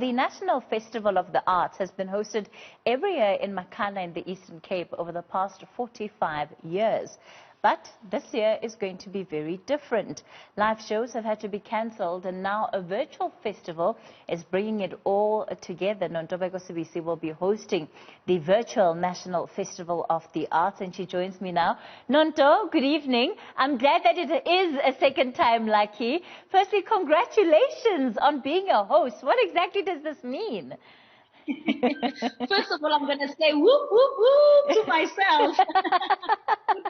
the National Festival of the Arts has been hosted every year in Mohlahlana in the Eastern Cape over the past 45 years. But this year is going to be very different. Live shows have had to be cancelled, and now a virtual festival is bringing it all together. Nontobeko Mntungwa-Sibisi will be hosting the virtual National Festival of the Arts, and she joins me now. Nonto, good evening. I'm glad that it is a second time lucky. Firstly, congratulations on being a host. What exactly does this mean? First of all, I'm going to say whoop, whoop, whoop to myself.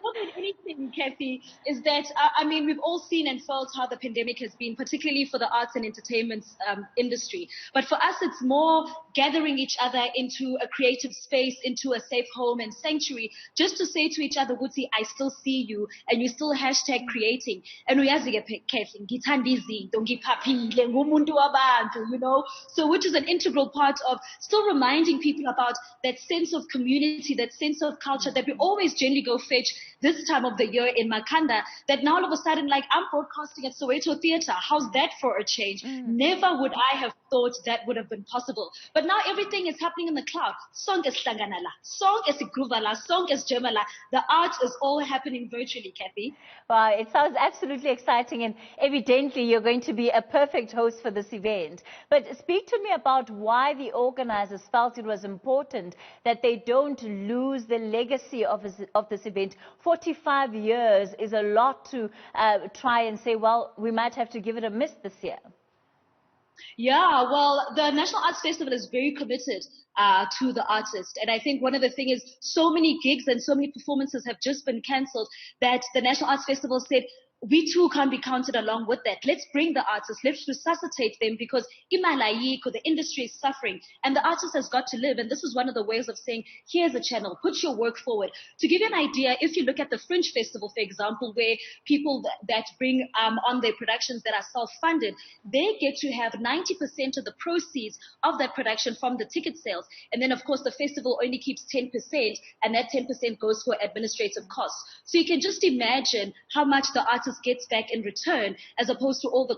More than anything, Cathy, is that, I mean, we've all seen and felt how the pandemic has been, particularly for the arts and entertainment industry. But for us, it's more gathering each other into a creative space, into a safe home and sanctuary, just to say to each other, Wutsi, I still see you, and you still hashtag creating. And uyazi-ke, Cathy, ngithanda izinto, ngiphaphile, ngumuntu wabantu, you know, so which is an integral part of still reminding people about that sense of community, that sense of culture that we always generally go fetch this time of the year in Makhanda, that now all of a sudden, like, I'm broadcasting at Soweto Theatre. How's that for a change? Never would I have thought that would have been possible. But now everything is happening in the cloud. Song is Slanganala, song is Gruvala, song is Germala. The art is all happening virtually, Cathy. Wow, it sounds absolutely exciting, and evidently you're going to be a perfect host for this event. But speak to me about why the organizers felt it was important that they don't lose the legacy of this event. 45 years is a lot to try and say, well, we might have to give it a miss this year. Yeah, well, the National Arts Festival is very committed to the artist. And I think one of the things is so many gigs and so many performances have just been cancelled that the National Arts Festival said, we too can't be counted along with that. Let's bring the artists, let's resuscitate them, because the industry is suffering and the artist has got to live. And this is one of the ways of saying, here's a channel, put your work forward. To give you an idea, if you look at the Fringe Festival, for example, where people that bring on their productions that are self-funded, they get to have 90% of the proceeds of that production from the ticket sales. And then, of course, the festival only keeps 10%, and that 10% goes for administrative costs. So you can just imagine how much the artist gets back in return, as opposed to all the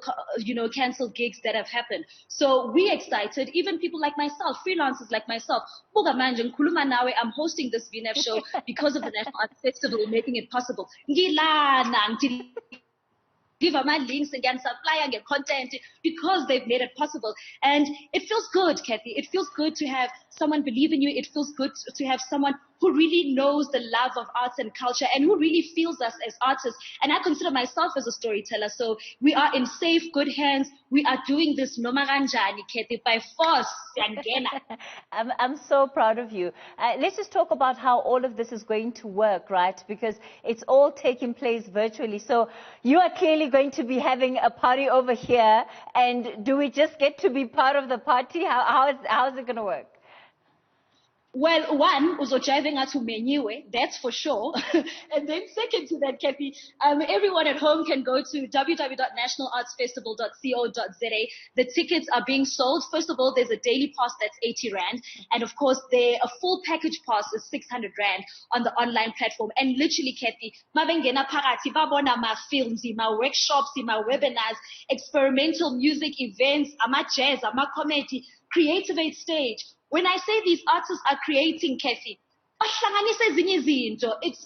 cancelled gigs that have happened. So we're excited, even people like myself, freelancers like myself. I'm hosting this VNF show because of the National Arts Festival making it possible. Give my links and get supply and get content because they've made it possible. And it feels good, Cathy. It feels good to have someone believe in you. It feels good to have someone who really knows the love of arts and culture and who really feels us as artists. And I consider myself as a storyteller. So we are in safe, good hands. We are doing this no maranjani, Cathy, by force. I'm so proud of you. Let's just talk about how all of this is going to work, right? Because it's all taking place virtually. So you are clearly going to be having a party over here. And do we just get to be part of the party? How is it going to work? Well, one, uzojayiveng athi umenyiwe, that's for sure. And then second to that, Cathy, everyone at home can go to www.nationalartsfestival.co.za. The tickets are being sold. First of all, there's a daily pass that's 80 Rand. And of course, a full package pass is 600 Rand on the online platform. And literally, Cathy, mabengena phakathi babona ma films, ma workshops, ma webinars, experimental music events, ama jazz, ama comedy, creative aid stage. When I say these artists are creating, Cathy,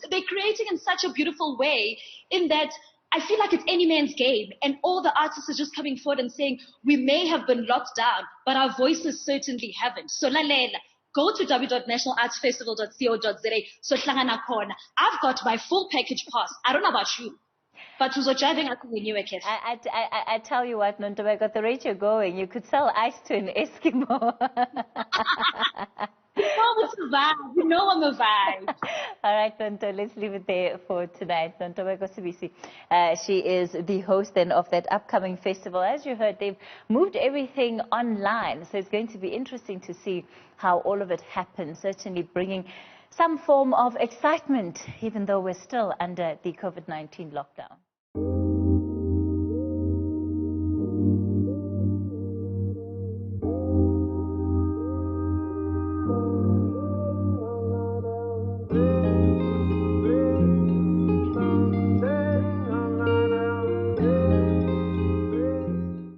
they're creating in such a beautiful way, in that I feel like it's any man's game, and all the artists are just coming forward and saying, we may have been locked down, but our voices certainly haven't. So lalela, go to www.nationalartsfestival.co.za. So I've got my full package pass. I don't know about you. But I tell you what, Nontobeko, the rate you're going, you could sell ice to an Eskimo. You know I'm a vibe. All right, Nonto, let's leave it there for tonight. Nontobeko Mntungwa-Sibisi, she is the host then of that upcoming festival. As you heard, they've moved everything online, so it's going to be interesting to see how all of it happens, certainly bringing some form of excitement, even though we're still under the COVID-19 lockdown.